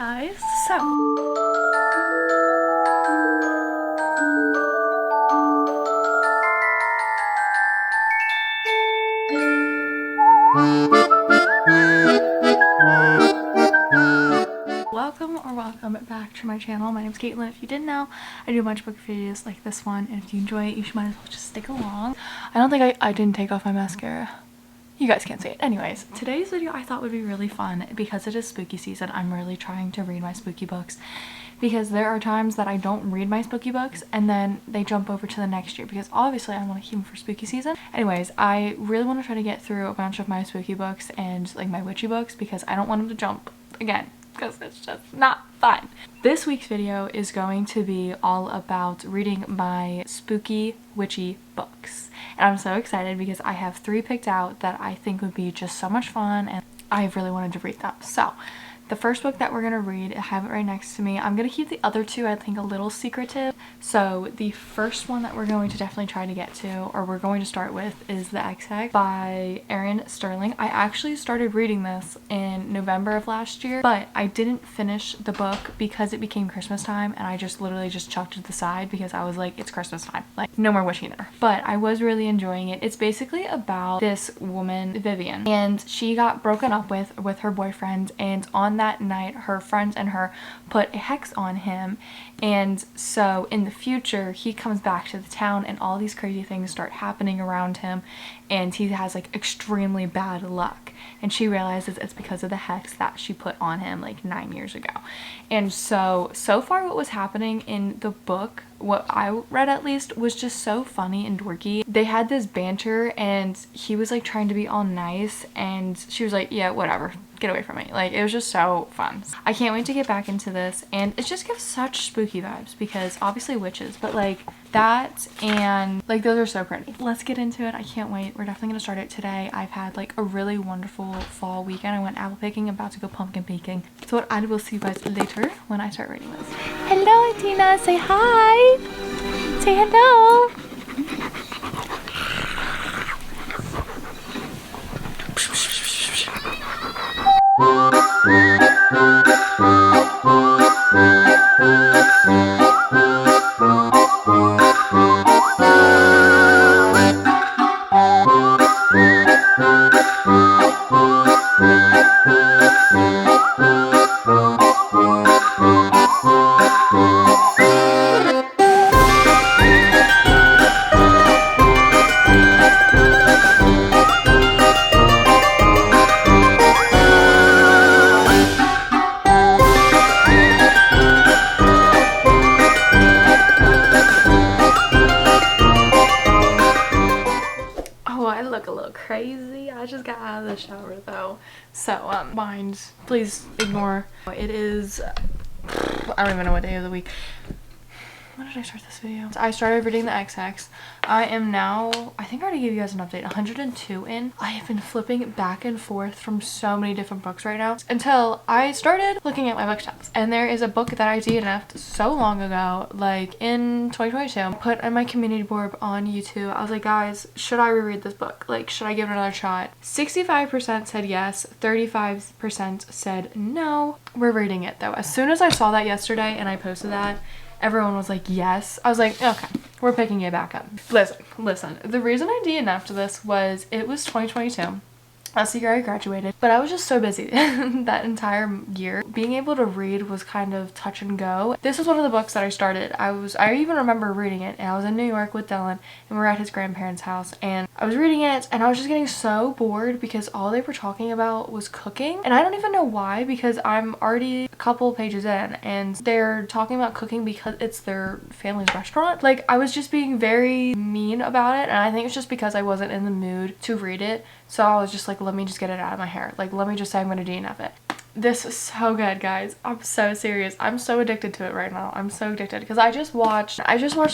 guys, so welcome back to my channel. My name's Caitlin. If you didn't know, I do a bunch of book videos like this one, and if you enjoy it, you might as well just stick along. I don't think I didn't take off my mascara. You guys can't see it. Anyways, today's video I thought would be really fun because it is spooky season. I'm really trying to read my spooky books because there are times that I don't read my spooky books and then they jump over to the next year because obviously I want to keep them for spooky season. Anyways, I really want to try to get through a bunch of my spooky books and like my witchy books because I don't want them to jump again because it's just not fun. This week's video is going to be all about reading my spooky witchy books. And I'm so excited because I have 3 picked out that I think would be just so much fun and I've really wanted to read them. So the first book that we're going to read, I have it right next to me. I'm going to keep the other 2, I think, a little secretive. So the first one that we're going to definitely try to get to, or we're going to start with, is The XX by Erin Sterling. I actually started reading this in November of last year, but I didn't finish the book because it became Christmas time and I just literally just chucked it to the side because I was like, it's Christmas time. Like, no more wishing there. But I was really enjoying it. It's basically about this woman, Vivian, and she got broken up with her boyfriend, and on that night her friends and her put a hex on him, and so in the future he comes back to the town and all these crazy things start happening around him and he has like extremely bad luck, and she realizes it's because of the hex that she put on him like 9 years ago. And so far what was happening in the book, what I read at least, was just so funny and dorky. They had this banter and he was like trying to be all nice and she was like, yeah, whatever, get away from me. Like, it was just so fun. I can't wait to get back into this, and it just gives such spooky vibes because obviously witches, but like that and like those are so pretty. Let's get into it. I can't wait. We're definitely gonna start it today. I've had like a really wonderful fall weekend. I went apple picking, about to go pumpkin picking. So what I will see you guys later when I start reading this. Hello, Tina. Say hi. Say hello. Crazy. I just got out of the shower though, so mind, please ignore. It is, I don't even know what day of the week. When did I start this video? I started reading the XX. I am now, I think I already gave you guys an update, 102 in. I have been flipping back and forth from so many different books right now until I started looking at my bookshelves. And there is a book that I DNF'd so long ago, like in 2022. I put on my community board on YouTube. I was like, guys, should I reread this book? Like, should I give it another shot? 65% said yes, 35% said no. We're reading it though. As soon as I saw that yesterday and I posted that, everyone was like, yes. I was like, okay, we're picking it back up. Listen. The reason I DNF'd this was it was 2022. That's the year I graduated, but I was just so busy that entire year. Being able to read was kind of touch and go. This was one of the books that I started. I even remember reading it, and I was in New York with Dylan, and we were at his grandparents' house, and I was reading it, and I was just getting so bored because all they were talking about was cooking, and I don't even know why because I'm already a couple pages in, and they're talking about cooking because it's their family's restaurant. Like, I was just being very mean about it, and I think it's just because I wasn't in the mood to read it. So I was just like, let me just get it out of my hair. Like, let me just say I'm going to DNF it. This is so good, guys. I'm so serious. I'm so addicted to it right now. I'm so addicted because I just watched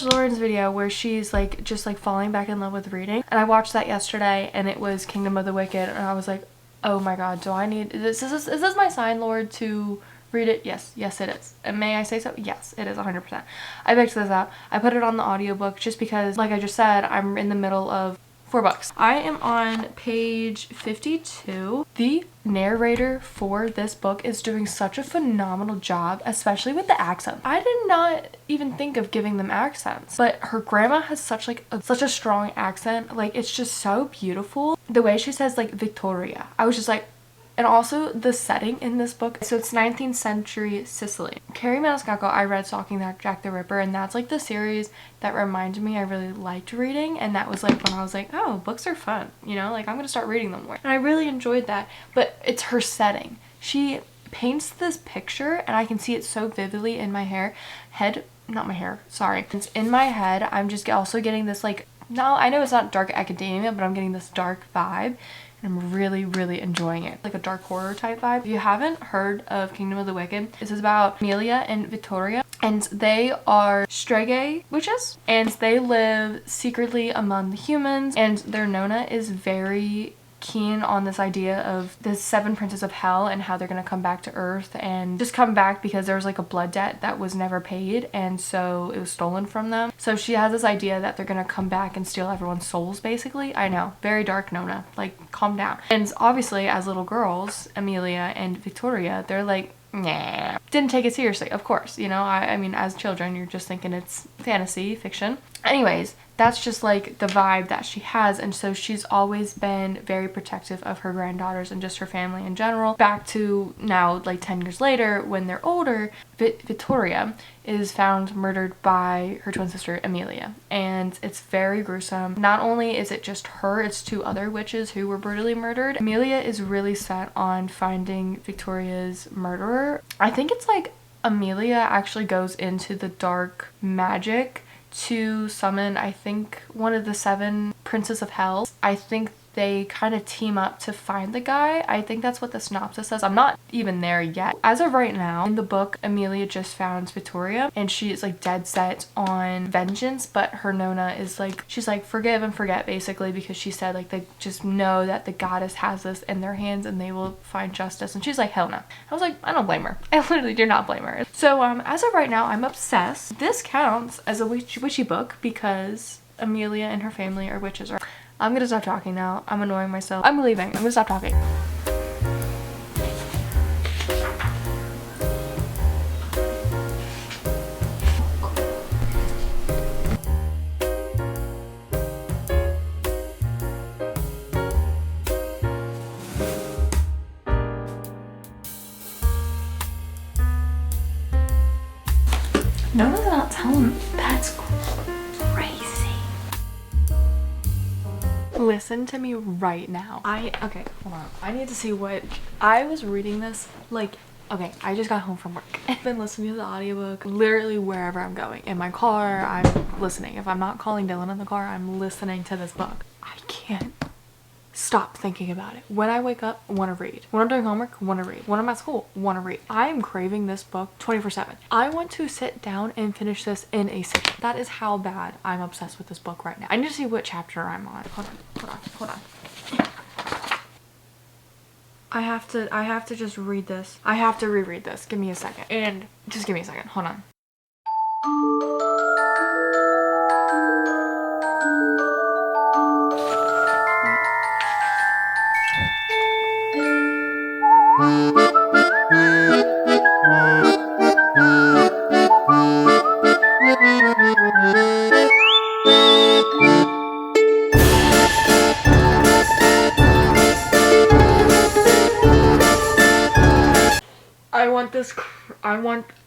Lauren's video where she's like just like falling back in love with reading, and I watched that yesterday, and it was Kingdom of the Wicked, and I was like, oh my god, do I need this? Is this my sign, Lord, to read it? Yes it is. And may I say so? Yes, it is 100%. I picked this up. I put it on the audiobook just because, like I just said, I'm in the middle of $4. I am on page 52. The narrator for this book is doing such a phenomenal job, especially with the accent. I did not even think of giving them accents, but her grandma has such a strong accent. Like, it's just so beautiful. The way she says like Victoria, I was just like, and also the setting in this book. So it's 19th century Sicily. Carrie Maniscalco, I read Stalking Jack the Ripper, and that's like the series that reminded me I really liked reading, and that was like when I was like, oh, books are fun, you know, like I'm gonna start reading them more. And I really enjoyed that, but it's her setting. She paints this picture and I can see it so vividly in my not my hair, sorry. It's in my head. I'm just also getting this like, no, I know it's not dark academia, but I'm getting this dark vibe. And I'm really, really enjoying it. Like a dark horror type vibe. If you haven't heard of Kingdom of the Wicked, this is about Amelia and Victoria. And they are stray witches. And they live secretly among the humans. And their Nona is very keen on this idea of the 7 princes of hell and how they're gonna come back to earth and just come back because there was like a blood debt that was never paid, and so it was stolen from them. So she has this idea that they're gonna come back and steal everyone's souls, basically. I know, very dark, Nona, like calm down. And obviously as little girls, Amelia and Victoria, they're like, nah, didn't take it seriously, of course, you know. I mean, as children you're just thinking it's fantasy fiction. Anyways, that's just like the vibe that she has, and so she's always been very protective of her granddaughters and just her family in general. Back to now, like 10 years later, when they're older, Victoria is found murdered by her twin sister Amelia, and it's very gruesome. Not only is it just her, it's 2 other witches who were brutally murdered. Amelia is really set on finding Victoria's murderer. I think it's like Amelia actually goes into the dark magic to summon, I think, one of the 7 princes of hell. I think they kind of team up to find the guy. I think that's what the synopsis says. I'm not even there yet. As of right now, in the book, Amelia just found Victoria and she is like dead set on vengeance, but her Nona is like, she's like forgive and forget, basically, because she said like they just know that the goddess has this in their hands and they will find justice. And she's like, hell no. I was like, I don't blame her. I literally do not blame her. So as of right now, I'm obsessed. This counts as a witchy book because Amelia and her family are witches. I'm gonna stop talking now. I'm annoying myself. I'm leaving. I'm gonna stop talking. No, not tell him. That's crazy. Listen to me right now. Okay, hold on. I need to see what I was reading this like. Okay, I just got home from work. I've been listening to the audiobook literally wherever I'm going. In my car, I'm listening. If I'm not calling Dylan in the car, I'm listening to this book. I can't stop thinking about it. When I wake up, want to read. When I'm doing homework, want to read. When I'm at school, want to read. I am craving this book 24/7. I want to sit down and finish this in a sitting. That is how bad I'm obsessed with this book right now. I need to see what chapter I'm on. Hold on. I have to just read this. I have to reread this. Give me a second. And just give me a second. Hold on.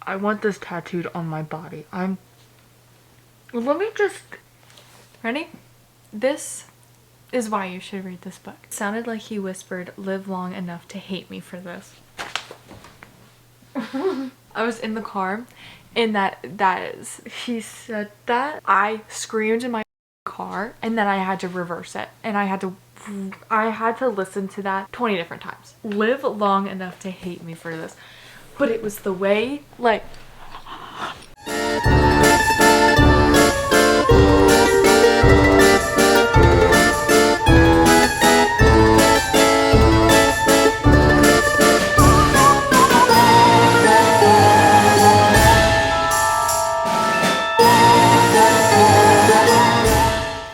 I want this tattooed on my body. Let me just... Ready? This is why you should read this book. It sounded like he whispered, live long enough to hate me for this. I was in the car and he said that. I screamed in my car and then I had to reverse it and I had to listen to that 20 different times. Live long enough to hate me for this. But it was the way, like...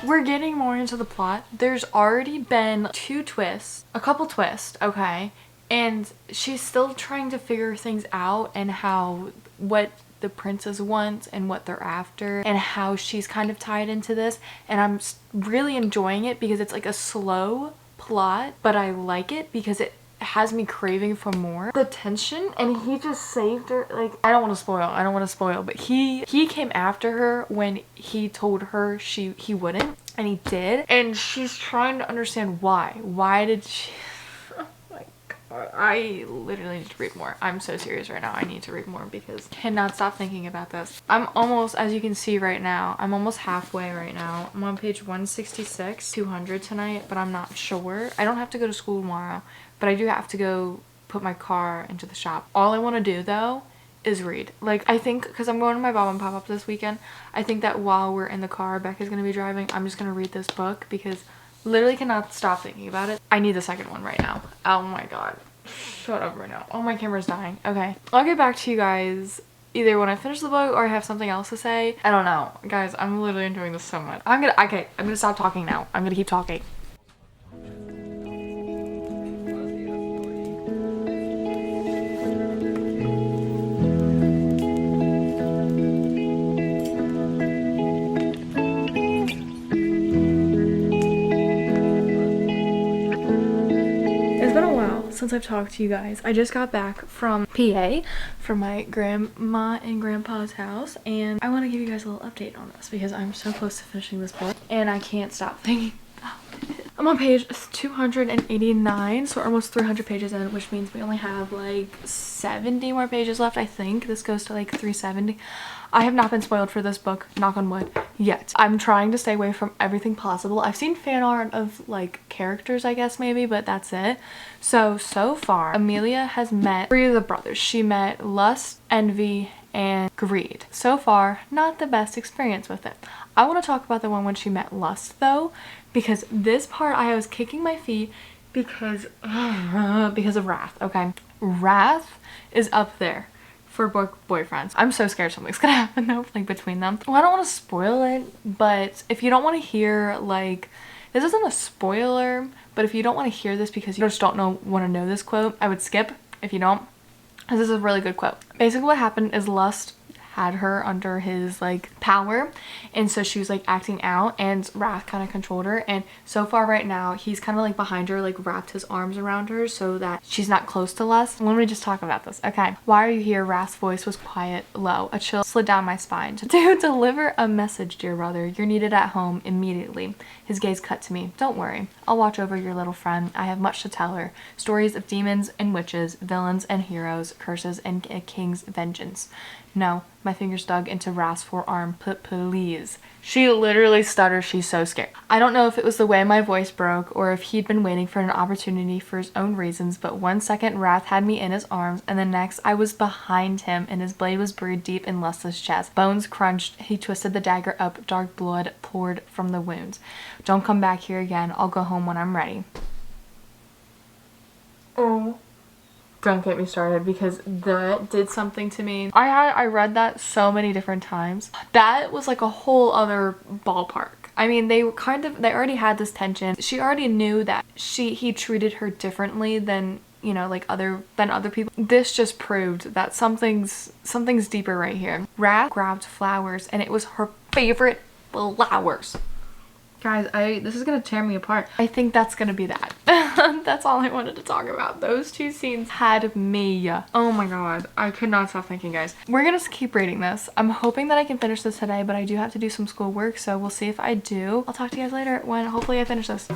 We're getting more into into the plot, there's already been a couple twists, okay? And she's still trying to figure things out and what the princess wants and what they're after and how she's kind of tied into this. And I'm really enjoying it because it's like a slow plot, but I like it because it has me craving for more. The tension, and he just saved her. Like, I don't want to spoil, but he came after her when he told her he wouldn't, and he did, and she's trying to understand why did she. Oh my god, I literally need to read more. I'm so serious right now. I need to read more because I cannot stop thinking about this. I'm almost, as you can see right now, I'm almost halfway right now. I'm on page 166, 200 tonight, but I'm not sure. I don't have to go to school tomorrow, but I do have to go put my car into the shop. All I want to do though is read. Like, I think because I'm going to my Bob and Pop-Up this weekend, I think that while we're in the car, Becca's going to be driving, I'm just going to read this book because literally cannot stop thinking about it. I need the second one right now. Oh my god. Shut up right now. Oh, my camera's dying. Okay. I'll get back to you guys either when I finish the book or I have something else to say. I don't know. Guys, I'm literally enjoying this so much. I'm gonna stop talking now. I'm gonna keep talking. Since I've talked to you guys, I just got back from PA from my grandma and grandpa's house, and I want to give you guys a little update on this because I'm so close to finishing this book and I can't stop thinking about it. I'm on page 289, so we're almost 300 pages in, which means we only have like 70 more pages left. I think this goes to like 370. I have not been spoiled for this book, knock on wood, yet. I'm trying to stay away from everything possible. I've seen fan art of like characters, I guess, maybe, but that's it. So far, Amelia has met 3 of the brothers. She met Lust, Envy, and Greed. So far, not the best experience with it. I want to talk about the one when she met Lust though, because this part I was kicking my feet because of Wrath, okay? Wrath is up there for boyfriends. I'm so scared something's gonna happen though, like between them. Well, I don't want to spoil it, but if you don't want to hear, like, this isn't a spoiler, but if you don't want to hear this because you just don't want to know this quote, I would skip if you don't, because this is a really good quote. Basically what happened is Lust had her under his like power, and so she was like acting out, and Wrath kind of controlled her, and so far right now he's kind of like behind her, like wrapped his arms around her so that she's not close to Lust. Let me just talk about this. Okay, why are you here? Wrath's voice was quiet, low. A chill slid down my spine. To deliver a message, dear brother. You're needed at home immediately. His gaze cut to me. Don't worry, I'll watch over your little friend. I have much to tell her. Stories of demons and witches, villains and heroes, curses and a king's vengeance. No, my fingers dug into Wrath's forearm. Please. She literally stutters. She's so scared. I don't know if it was the way my voice broke or if he'd been waiting for an opportunity for his own reasons, but one second Wrath had me in his arms, and the next I was behind him, and his blade was buried deep in Lust's chest. Bones crunched. He twisted the dagger up. Dark blood poured from the wounds. Don't come back here again. I'll go home when I'm ready. Oh. Don't get me started because that did something to me. I read that so many different times. That was like a whole other ballpark. I mean, they already had this tension. She already knew that he treated her differently than, you know, like other people. This just proved that something's deeper right here. Wrath grabbed flowers, and it was her favorite flowers. Guys, this is gonna tear me apart. I think that's gonna be that. That's all I wanted to talk about. Those 2 scenes had me. Oh my god. I could not stop thinking, guys. We're gonna keep reading this. I'm hoping that I can finish this today, but I do have to do some school work, so we'll see if I do. I'll talk to you guys later when hopefully I finish this.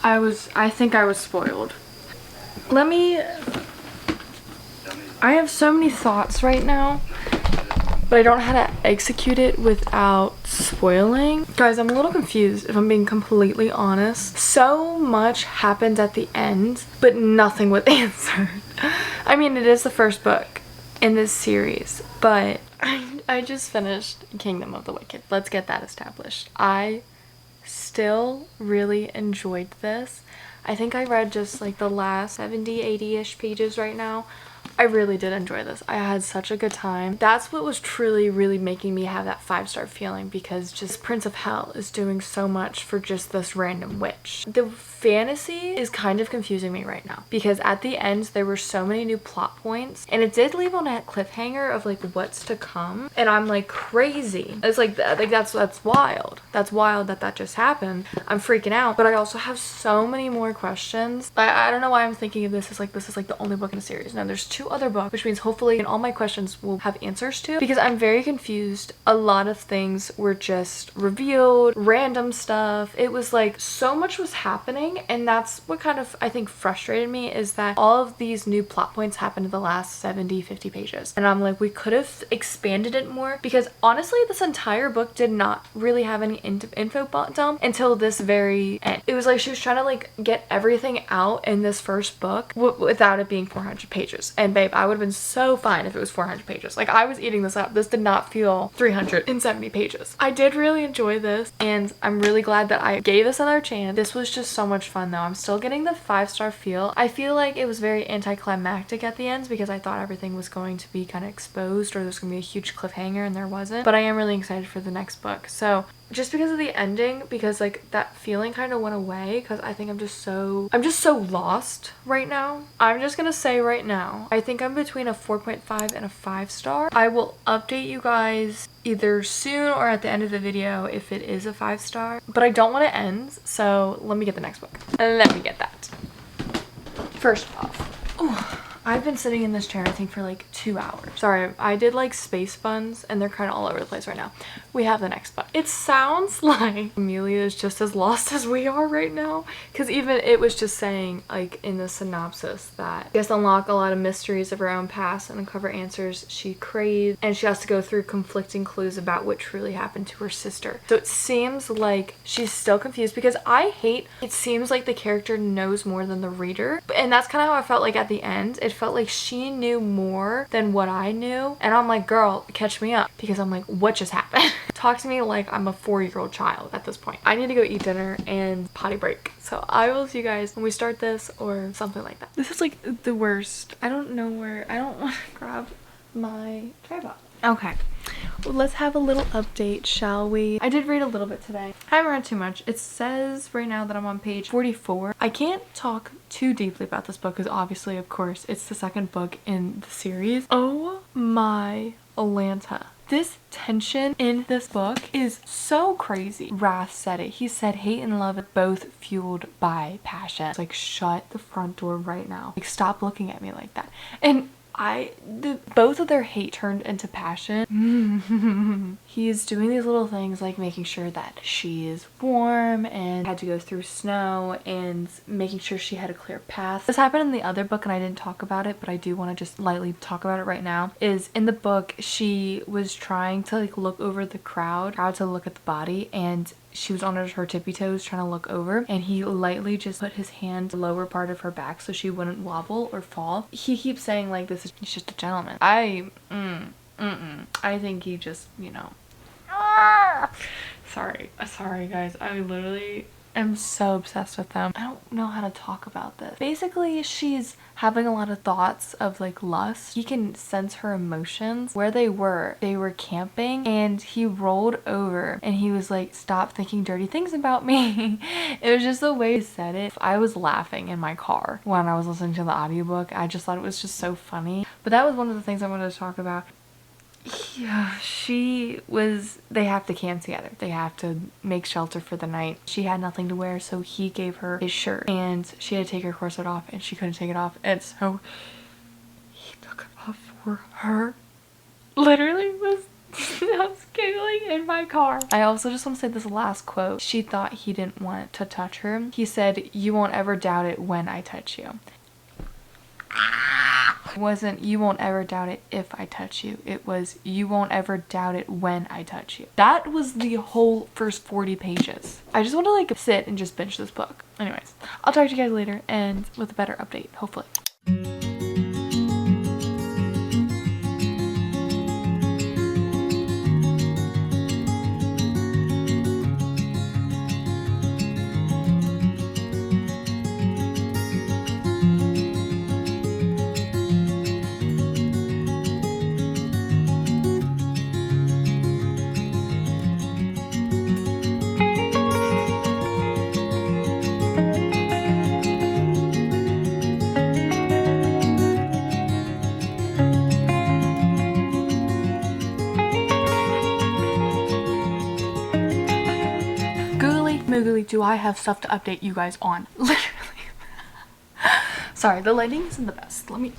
I think I was spoiled. I have so many thoughts right now, but I don't know how to execute it without spoiling. Guys, I'm a little confused if I'm being completely honest. So much happened at the end, but nothing was answered. I mean, it is the first book in this series, but I just finished Kingdom of the Wicked. Let's get that established. I still really enjoyed this. I think I read just like the last 70, 80-ish pages right now. I really did enjoy this. I had such a good time. That's what was truly really making me have that 5-star feeling, because just Prince of Hell is doing so much for just this random witch. The fantasy is kind of confusing me right now, because at the end there were so many new plot points, and it did leave on a cliffhanger of like what's to come, and I'm like crazy. It's like that's wild. That's wild that just happened. I'm freaking out, but I also have so many more questions. I don't know why I'm thinking of this as like the only book in the series. No, there's 2 other books, which means hopefully all my questions will have answers to, because I'm very confused. A lot of things were just revealed, random stuff. It was like so much was happening, and that's what kind of I think frustrated me, is that all of these new plot points happened in the last 70-50 pages, and I'm like, we could have expanded it more, because honestly this entire book did not really have any info dump until this very end. It was like she was trying to like get everything out in this first book without it being 400 pages. And babe, I would have been so fine if it was 400 pages. Like, I was eating this up. This did not feel 370 pages. I did really enjoy this, and I'm really glad that I gave this another chance. This was just so much fun though. I'm still getting the 5-star feel. I feel like it was very anticlimactic at the end, because I thought everything was going to be kind of exposed, or there's going to be a huge cliffhanger, and there wasn't. But I am really excited for the next book. So just because of the ending, because like that feeling kind of went away, because I think I'm just so lost right now. I'm just gonna say right now, I think I'm between a 4.5 and a 5-star. I will update you guys either soon or at the end of the video if it is a 5-star, but I don't want to end, so let me get the next book. Let me get that. First off, ooh, I've been sitting in this chair I think for like 2 hours. Sorry, I did like space buns and they're kind of all over the place right now. We have the next book. It sounds like Amelia is just as lost as we are right now, because even it was just saying like in the synopsis that she has to unlock a lot of mysteries of her own past and uncover answers she craves, and she has to go through conflicting clues about what truly happened to her sister. So it seems like she's still confused, because it seems like the character knows more than the reader, and that's kind of how I felt like at the end. It felt like she knew more than what I knew, and I'm like, girl, catch me up, because I'm like, what just happened? Talk to me like I'm a 4-year-old child at this point. I need to go eat dinner and potty break, so I will see you guys when we start this or something like that. This is like the worst. I don't want to grab my tripod. Okay, well, let's have a little update, shall we? I did read a little bit today. I haven't read too much. It says right now that I'm on page 44. I can't talk too deeply about this book because obviously, of course, it's the second book in the series. Oh my Atlanta. This tension in this book is so crazy. Wrath said it. He said hate and love are both fueled by passion. It's like, shut the front door right now. Like, stop looking at me like that. And both of their hate turned into passion. He's doing these little things like making sure that she is warm and had to go through snow, and making sure she had a clear path. This happened in the other book and I didn't talk about it, but I do want to just lightly talk about it right now. Is in the book she was trying to like look over the crowd to look at the body, and she was on her tippy toes trying to look over, and he lightly just put his hand the lower part of her back so she wouldn't wobble or fall. He keeps saying like, this is just a gentleman. I think he just, you know. Sorry guys, I literally am so obsessed with them. I don't know how to talk about this. Basically, she's having a lot of thoughts of like lust. He can sense her emotions. Where they were camping, and he rolled over and he was like, stop thinking dirty things about me. It was just the way he said it. I was laughing in my car when I was listening to the audiobook. I just thought it was just so funny. But that was one of the things I wanted to talk about. Yeah, they have to camp together. They have to make shelter for the night. She had nothing to wear, so he gave her his shirt, and she had to take her corset off and she couldn't take it off, and so he took it off for her. Literally was I was giggling in my car. I also just want to say this last quote. She thought he didn't want to touch her. He said, "You won't ever doubt it when I touch you." It wasn't, "You won't ever doubt it if I touch you." It was, "You won't ever doubt it when I touch you." That was the whole first 40 pages. I just want to like sit and just binge this book. Anyways, I'll talk to you guys later and with a better update, hopefully. Moogly, do I have stuff to update you guys on? Literally. Sorry, the lighting isn't the best. Let me...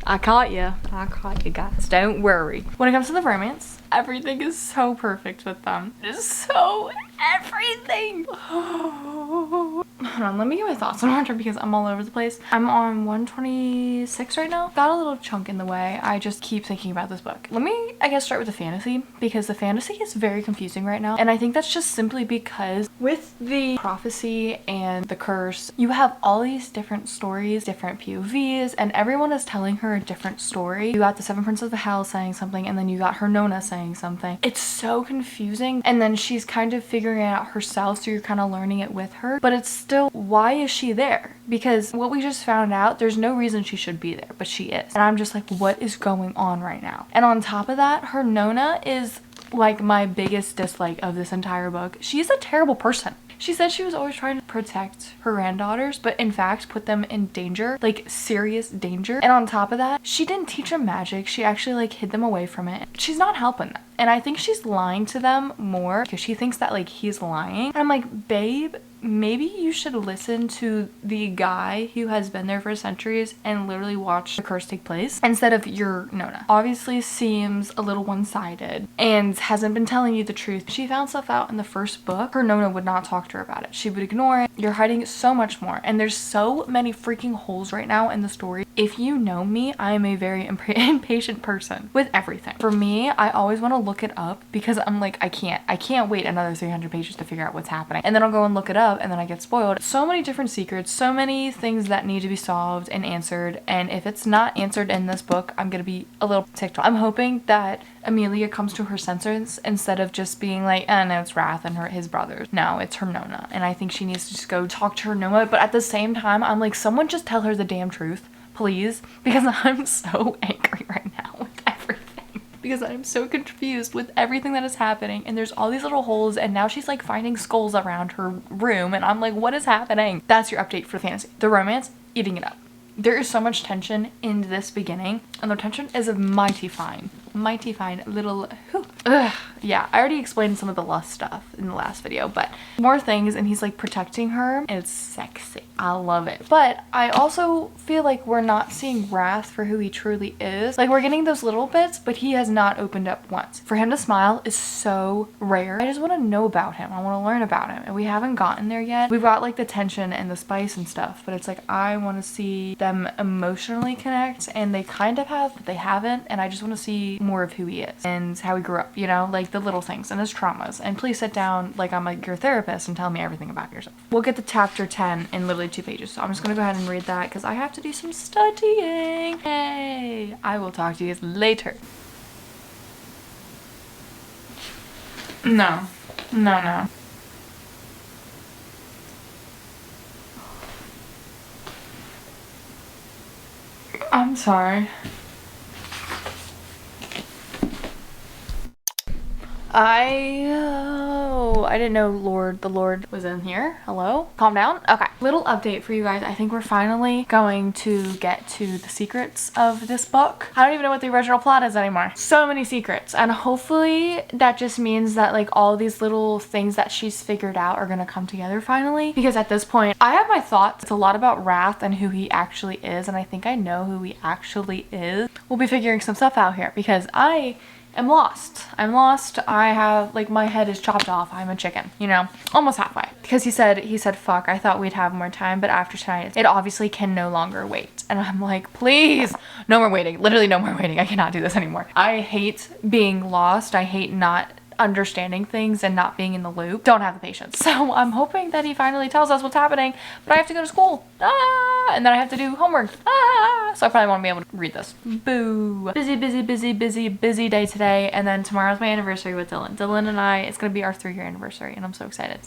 I caught you. I caught you guys. Don't worry. When it comes to the romance, everything is so perfect with them. It is so everything. Hold on, let me get my thoughts in order because I'm all over the place. I'm on 126 right now. Got a little chunk in the way. I just keep thinking about this book. Let me, I guess, start with the fantasy because the fantasy is very confusing right now. And I think that's just simply because with the prophecy and the curse, you have all these different stories, different POVs, and everyone is telling her a different story. You got the Seven Princes of Hell saying something, and then you got her Nona saying something. It's so confusing. And then she's kind of figuring it out herself, so you're kind of learning it with her. But it's still, why is she there? Because what we just found out, there's no reason she should be there, but she is. And I'm just like, what is going on right now? And on top of that, her Nona is like my biggest dislike of this entire book. She's a terrible person. She said she was always trying to protect her granddaughters, but in fact put them in danger, like serious danger. And on top of that, she didn't teach them magic. She actually like hid them away from it. She's not helping them. And I think she's lying to them more because she thinks that like he's lying. And I'm like, babe, maybe you should listen to the guy who has been there for centuries and literally watch the curse take place instead of your Nona. Obviously seems a little one-sided and hasn't been telling you the truth. She found stuff out in the first book. Her Nona would not talk to her about it. She would ignore it. You're hiding so much more. And there's so many freaking holes right now in the story. If you know me, I am a very impatient person with everything. For me, I always want to look it up because I'm like, I can't wait another 300 pages to figure out what's happening. And then I'll go and look it up and then I get spoiled. So many different secrets, so many things that need to be solved and answered. And if it's not answered in this book, I'm gonna be a little ticked off. I'm hoping that Amelia comes to her senses instead of just being like, oh no, it's Wrath and his brothers. No, it's her Nona. And I think she needs to just go talk to her Nona. But at the same time, I'm like, someone just tell her the damn truth, please. Because I'm so angry right now with everything. Because I'm so confused with everything that is happening. And there's all these little holes. And now she's like finding skulls around her room. And I'm like, what is happening? That's your update for fantasy. The romance, eating it up. There is so much tension in this beginning, and the tension is mighty fine little yeah, I already explained some of the lust stuff in the last video, but more things, and he's like protecting her, and it's sexy. I love it. But I also feel like we're not seeing Wrath for who he truly is. Like, we're getting those little bits, but he has not opened up once. For him to smile is so rare. I just want to know about him. I want to learn about him, and we haven't gotten there yet. We've got like the tension and the spice and stuff, but it's like I want to see them emotionally connect, and they kind of have, but they haven't, and I just want to see more of who he is and how he grew up, you know, like the little things and his traumas. And please sit down like I'm like your therapist and tell me everything about yourself. We'll get to chapter 10 in literally 2 pages, so I'm just gonna go ahead and read that because I have to do some studying. Hey, I will talk to you guys later. No. I'm sorry. I didn't know the Lord was in here. Hello? Calm down. Okay. Little update for you guys. I think we're finally going to get to the secrets of this book. I don't even know what the original plot is anymore. So many secrets. And hopefully that just means that like all these little things that she's figured out are gonna come together finally. Because at this point, I have my thoughts. It's a lot about Wrath and who he actually is. And I think I know who he actually is. We'll be figuring some stuff out here because I am lost. I'm lost. I have, like, my head is chopped off. I'm a chicken, you know, almost halfway. Because he said, fuck, I thought we'd have more time, but after tonight, it obviously can no longer wait. And I'm like, please, no more waiting. Literally no more waiting. I cannot do this anymore. I hate being lost. I hate not understanding things and not being in the loop. Don't have the patience. So I'm hoping that he finally tells us what's happening, but I have to go to school. And then I have to do homework. So I probably won't be able to read this. Boo. Busy day today. And then tomorrow's my anniversary with Dylan. Dylan and I, it's gonna be our 3-year anniversary and I'm so excited.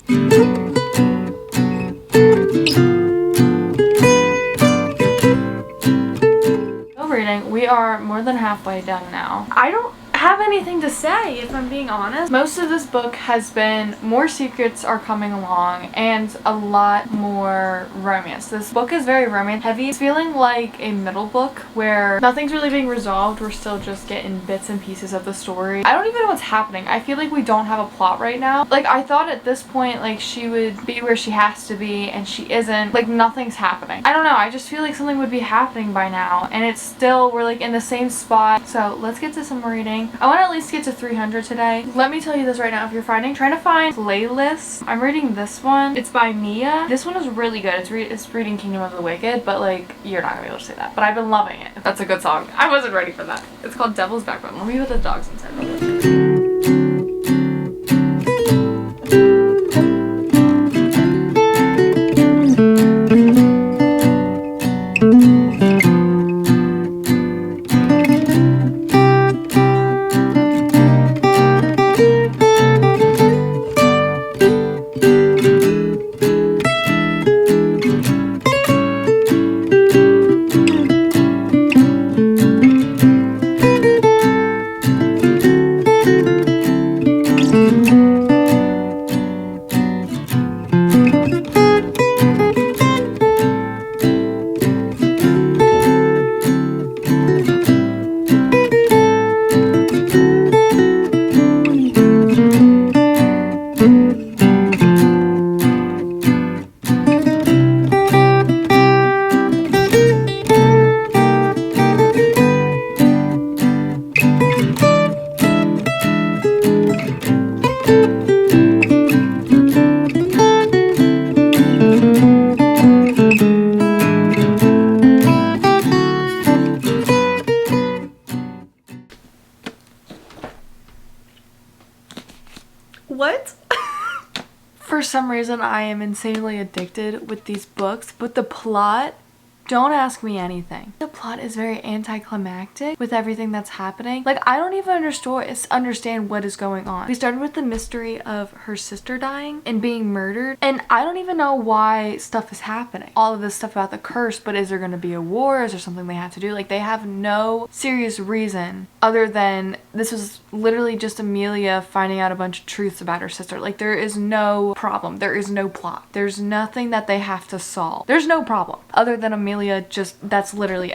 Reading. We are more than halfway done now. I don't have anything to say, if I'm being honest. Most of this book has been more secrets are coming along and a lot more romance. This book is very romance heavy. It's feeling like a middle book where nothing's really being resolved. We're still just getting bits and pieces of the story. I don't even know what's happening. I feel like we don't have a plot right now. Like, I thought at this point, like, she would be where she has to be and she isn't. Like, nothing's happening. I don't know. I just feel like something would be happening by now and it's still, we're like in the same spot. So let's get to some reading. I want to at least get to 300 today. Let me tell you this right now. If you're trying to find playlists, I'm reading this one. It's by Mia. This one is really good. It's reading Kingdom of the Wicked, but like, you're not gonna be able to say that. But I've been loving it. That's a good song. I wasn't ready for that. It's called Devil's Backbone. Let me put the dogs inside real quick. What? For some reason, I am insanely addicted with these books, but the plot, don't ask me anything. The plot is very anticlimactic with everything that's happening. Like, I don't even understand what is going on. We started with the mystery of her sister dying and being murdered, and I don't even know why stuff is happening. All of this stuff about the curse, but is there going to be a war? Is there something they have to do? Like, they have no serious reason other than this was literally just Amelia finding out a bunch of truths about her sister. Like, there is no problem. There is no plot. There's nothing that they have to solve. There's no problem other than Amelia that's literally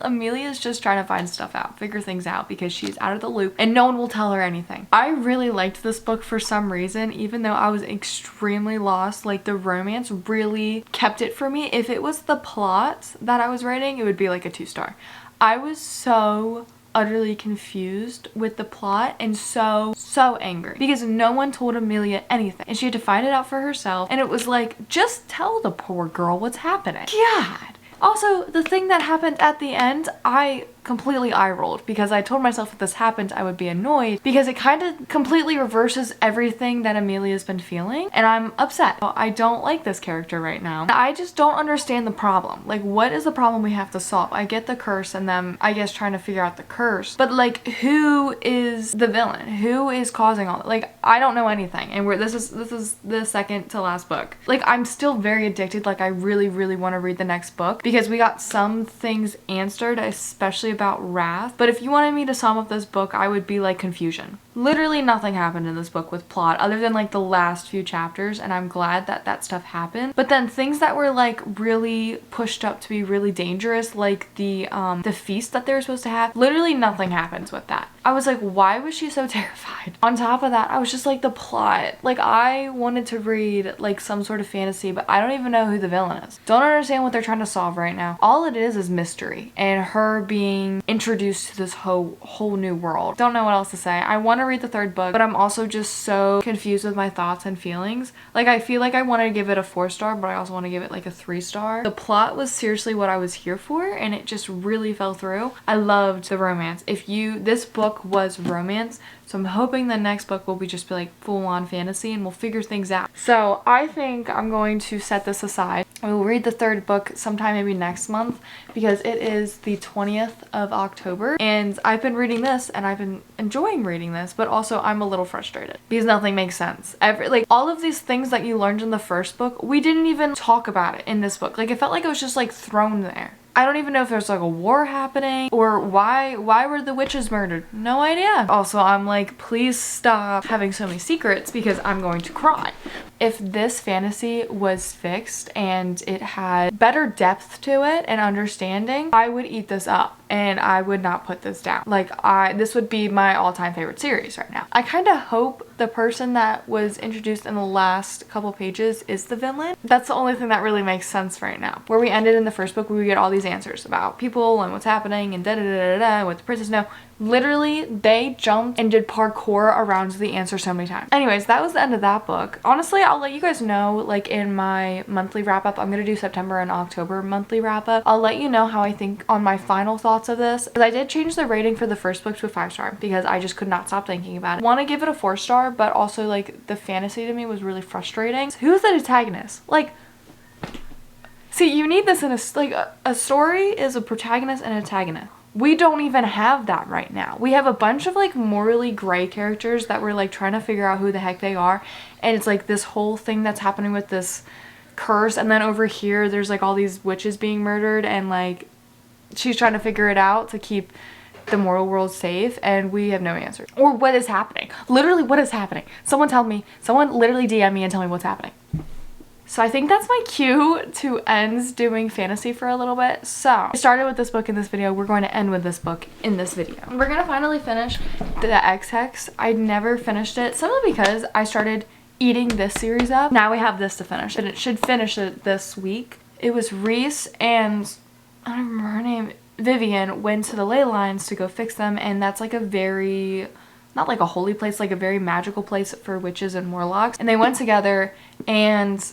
Amelia's just trying to find stuff out, figure things out because she's out of the loop and no one will tell her anything. I really liked this book for some reason, even though I was extremely lost. Like, the romance really kept it for me. If it was the plot that I was writing, it would be like a 2-star. I was so utterly confused with the plot and so angry because no one told Amelia anything and she had to find it out for herself, and it was like, just tell the poor girl what's happening. God. Also, the thing that happened at the end, I completely eye-rolled because I told myself if this happened I would be annoyed because it kind of completely reverses everything that Amelia's been feeling, and I'm upset. I don't like this character right now. I just don't understand the problem. Like, what is the problem we have to solve? I get the curse and them, I guess, trying to figure out the curse, but like, who is the villain? Who is causing all that? Like, I don't know anything, and this is the second to last book. Like, I'm still very addicted. Like, I really want to read the next book because we got some things answered, especially about wrath. But if you wanted me to sum up this book, I would be like confusion. Literally nothing happened in this book with plot other than like the last few chapters, and I'm glad that that stuff happened. But then things that were like really pushed up to be really dangerous, like the feast that they were supposed to have, literally nothing happens with that. I was like, why was she so terrified? On top of that, I was just like, the plot. Like, I wanted to read like some sort of fantasy, but I don't even know who the villain is. Don't understand what they're trying to solve right now. All it is mystery and her being introduced to this whole new world. Don't know what else to say. I want to read the third book, but I'm also just so confused with my thoughts and feelings. Like, I feel like I want to give it a 4-star, but I also want to give it like a 3-star. The plot was seriously what I was here for, and it just really fell through. I loved the romance. This book was romance, so I'm hoping the next book will just be like full-on fantasy and we'll figure things out. So I think I'm going to set this aside. I will read the third book sometime maybe next month because it is the 20th of October, and I've been reading this and I've been enjoying reading this, but also I'm a little frustrated because nothing makes sense. Like, all of these things that you learned in the first book, we didn't even talk about it in this book. Like, it felt like it was just like thrown there. I don't even know if there's like a war happening or why were the witches murdered? No idea. Also, I'm like, please stop having so many secrets because I'm going to cry. If this fantasy was fixed and it had better depth to it and understanding, I would eat this up and I would not put this down. Like, this would be my all-time favorite series right now. I kind of hope the person that was introduced in the last couple pages is the villain. That's the only thing that really makes sense right now. Where we ended in the first book, we get all these answers about people and what's happening and da-da-da-da-da, what the princess know. Literally, they jumped and did parkour around the answer so many times. Anyways, that was the end of that book. Honestly, I'll let you guys know, like, in my monthly wrap-up. I'm gonna do September and October monthly wrap-up. I'll let you know how I think on my final thoughts of this. Because I did change the rating for the first book to a 5-star because I just could not stop thinking about it. I want to give it a 4-star, but also, like, the fantasy to me was really frustrating. Who's the antagonist? Like, see, you need this in a story is a protagonist and antagonist. We don't even have that right now. We have a bunch of like morally gray characters that we're like trying to figure out who the heck they are, and it's like this whole thing that's happening with this curse, and then over here there's like all these witches being murdered, and like she's trying to figure it out to keep the moral world safe, and we have no answers. Or what is happening? Literally, what is happening? Someone tell me. Someone literally DM me and tell me what's happening. So I think that's my cue to end doing fantasy for a little bit. So I started with this book in this video. We're going to end with this book in this video. We're going to finally finish the XX. I never finished it simply because I started eating this series up. Now we have this to finish, and it should finish it this week. It was Reese and I don't remember her name. Vivian went to the ley lines to go fix them, and that's like a very, not like a holy place, like a very magical place for witches and warlocks. And they went together, and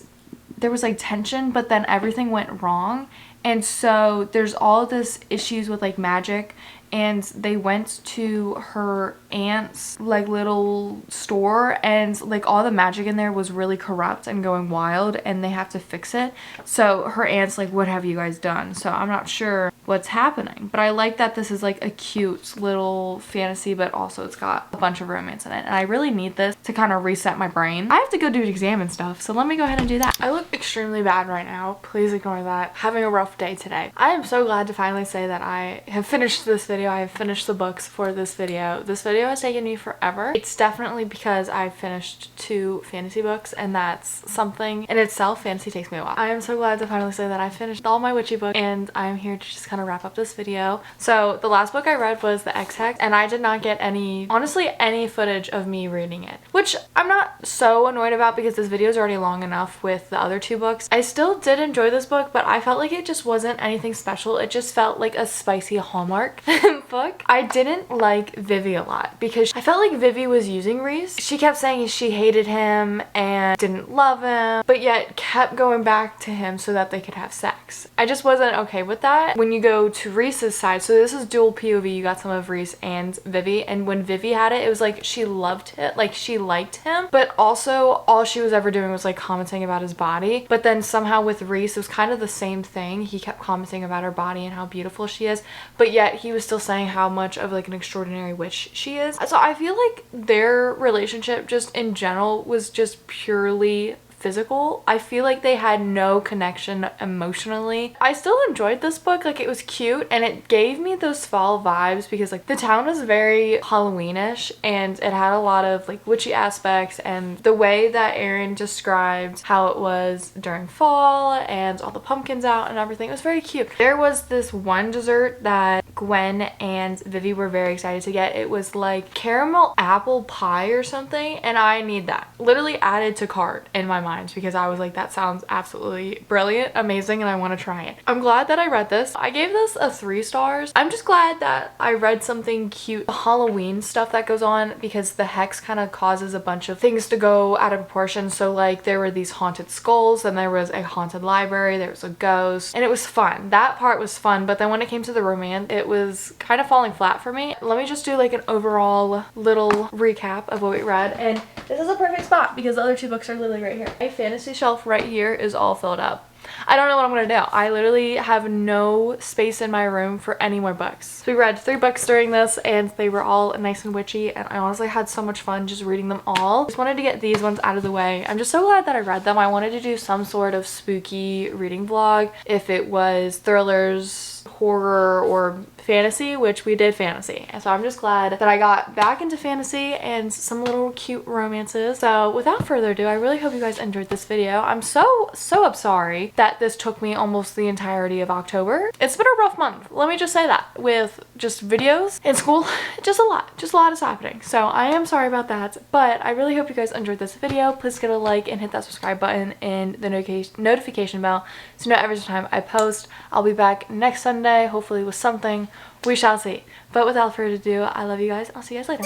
there was like tension, but then everything went wrong, and so there's all this issues with like magic, and they went to her aunt's like little store, and like all the magic in there was really corrupt and going wild, and they have to fix it. So her aunt's like, what have you guys done? So I'm not sure what's happening, but I like that this is like a cute little fantasy, but also it's got a bunch of romance in it, and I really need this to kind of reset my brain. I have to go do an exam and stuff, so let me go ahead and do that. I look extremely bad right now. Please ignore that. Having a rough day today. I am so glad to finally say that I have finished this video. I have finished the books for this video. This video has taken me forever. It's definitely because I finished 2 fantasy books, and that's something in itself. Fantasy takes me a while. I am so glad to finally say that I finished all my witchy books, and I'm here to just kind of wrap up this video. So the last book I read was the XX, and I did not get honestly any footage of me reading it, which I'm not so annoyed about because this video is already long enough with the other 2 books. I still did enjoy this book, but I felt like it just wasn't anything special. It just felt like a spicy Hallmark book. I didn't like Vivi a lot because I felt like Vivi was using Reese. She kept saying she hated him and didn't love him, but yet kept going back to him so that they could have sex. I just wasn't okay with that. When you go to Reese's side, so this is dual POV, you got some of Reese and Vivi, and when Vivi had it, it was like she loved it, like she liked him, but also all she was ever doing was like commenting about his body. But then somehow with Reese, it was kind of the same thing. He kept commenting about her body and how beautiful she is, but yet he was still saying how much of like an extraordinary witch she is. So I feel like their relationship just in general was just purely physical. I feel like they had no connection emotionally. I still enjoyed this book. Like, it was cute and it gave me those fall vibes because like the town was very Halloweenish and it had a lot of like witchy aspects, and the way that Erin described how it was during fall and all the pumpkins out and everything, it was very cute. There was this one dessert that Gwen and Vivi were very excited to get. It was like caramel apple pie or something, and I need that. Literally added to cart in my mind because I was like, that sounds absolutely brilliant, amazing, and I want to try it. I'm glad that I read this. I gave this a 3 stars. I'm just glad that I read something cute. The Halloween stuff that goes on, because the hex kind of causes a bunch of things to go out of proportion. So like there were these haunted skulls, and there was a haunted library, there was a ghost, and it was fun. That part was fun, but then when it came to the romance, it was kind of falling flat for me. Let me just do like an overall little recap of what we read, and this is a perfect spot because the other 2 books are literally right here. My fantasy shelf right here is all filled up. I don't know what I'm gonna do. I literally have no space in my room for any more books. So we read 3 books during this and they were all nice and witchy, and I honestly had so much fun just reading them all. Just wanted to get these ones out of the way. I'm just so glad that I read them. I wanted to do some sort of spooky reading vlog, if it was thrillers, horror, or fantasy, which we did fantasy. And so I'm just glad that I got back into fantasy and some little cute romances. So without further ado, I really hope you guys enjoyed this video. I'm so sorry that this took me almost the entirety of October. It's been a rough month, let me just say that, with just videos and school. Just a lot is happening. So I am sorry about that, but I really hope you guys enjoyed this video. Please give it a like and hit that subscribe button and the notification bell so you know every time I post. I'll be back next Sunday, hopefully with something. We shall see. But without further ado, I love you guys. I'll see you guys later.